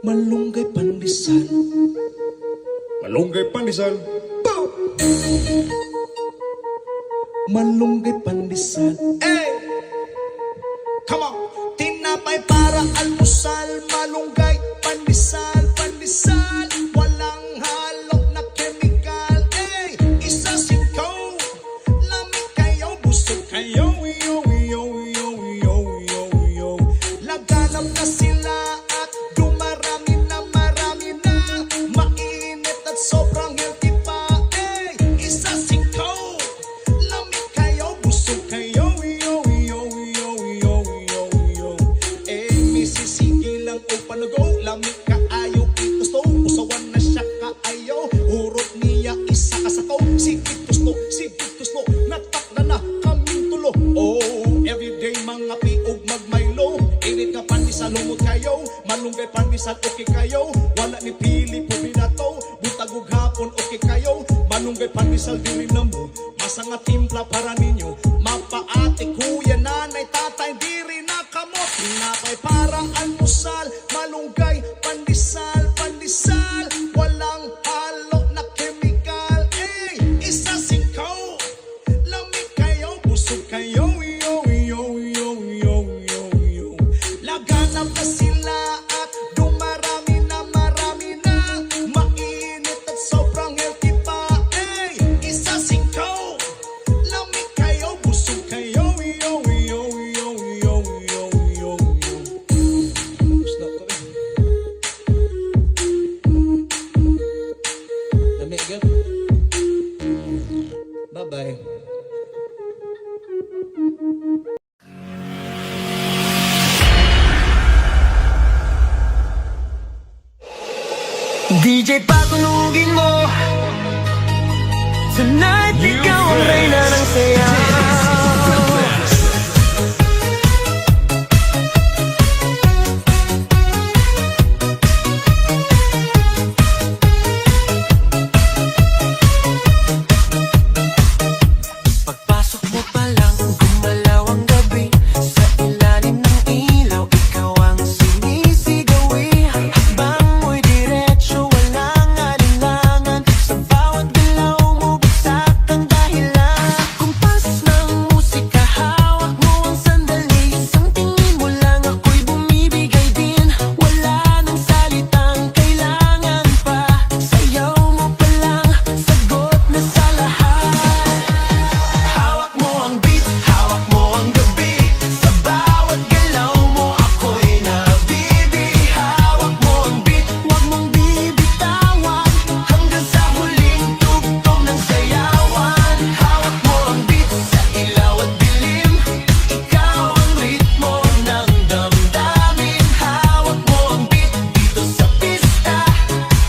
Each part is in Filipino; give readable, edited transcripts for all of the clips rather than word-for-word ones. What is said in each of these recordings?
Malunggay pandesal. Malunggay pandesal. Malunggay pandesal. Hey! Come on! Tinapay para almusal. Malunggay pandesal, pandesal. Walang halok na chemical. Hey! Isa singkaw. Lamig kayo, busog kayo. Yo, yo, yo, yo, yo, yo. Laganap na sila at dumarami na, marami na. Mainit at sobrang healthy pa. Hey! Isa singkaw. Lamig kayo, busog kayo. Yo, yo, yo, yo, yo, yo. Eh, misisigi lang o panago. Lamig kaayo, itusto. Usawan na siya kaayo. Hurot niya, isa kasakaw. Sigit tusno. Natakla na kaming tulo. Oh, everyday mga piog magmaylo. Init ka pandesal, lumot kayo. Malunggay pandesal, okay kayo. Wala ni pili, puri na to. Butagog hapon, okay kayo. Malunggay pandesal, diri na mo. Masanga timpla para ninyo. Mapaate, kuya, nanay, tatay, diri na kamo. Tinapay parang almusal. Malunggay pandesal, pandesal. Walang halo na chemical. Eh, isa singkaw. Lamig kayo, busog kayo. Yo, yo, yo, yo, yo, yo. Laganap na sila at dumarami na, marami na. Mainit at sobrang healthy pa. Eh, isa singkaw. Lamig kayo, busog kayo. Yo, yo, yo, yo, yo, yo, yo. Gusto ko eh. Lamig ka? Bye-bye. DJ patulugin mo. Tonight ikaw ang reyna ng sayaw. Pagpasok mo pa lang, gumalaw ang gabi. Sa ilalim ng ilaw, ikaw ang sinisigawi. Habang mo'y diretso, walang alinlangan. Sa bawat galaw mo, bagsak ang dahilan. Kumpas ng musika, hawak mo ang sandali. Isang tingin mo lang, ako'y bumibigay din. Wala nang salitang kailangan pa. Sayaw mo pa lang, sagot na sa lahat. Hawak mo ang beat, hawak mo ang gabi. Sa bawat galaw mo, ako'y nabibi. Hawak mo ang beat, huwag mong bibitawan. Hanggang sa huling tugtog ng sayawan. Hawak mo ang beat, sa ilaw at dilim. Ikaw ang ritmo ng damdamin. Hawak mo ang beat, dito sa pista.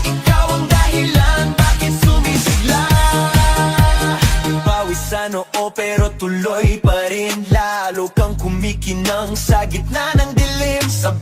Ikaw ang dahilan, bakit sumisigla. Pawis sa noo pero tuloy pa rin. Lalo kang kumikinang sa gitna ng dilim. Sa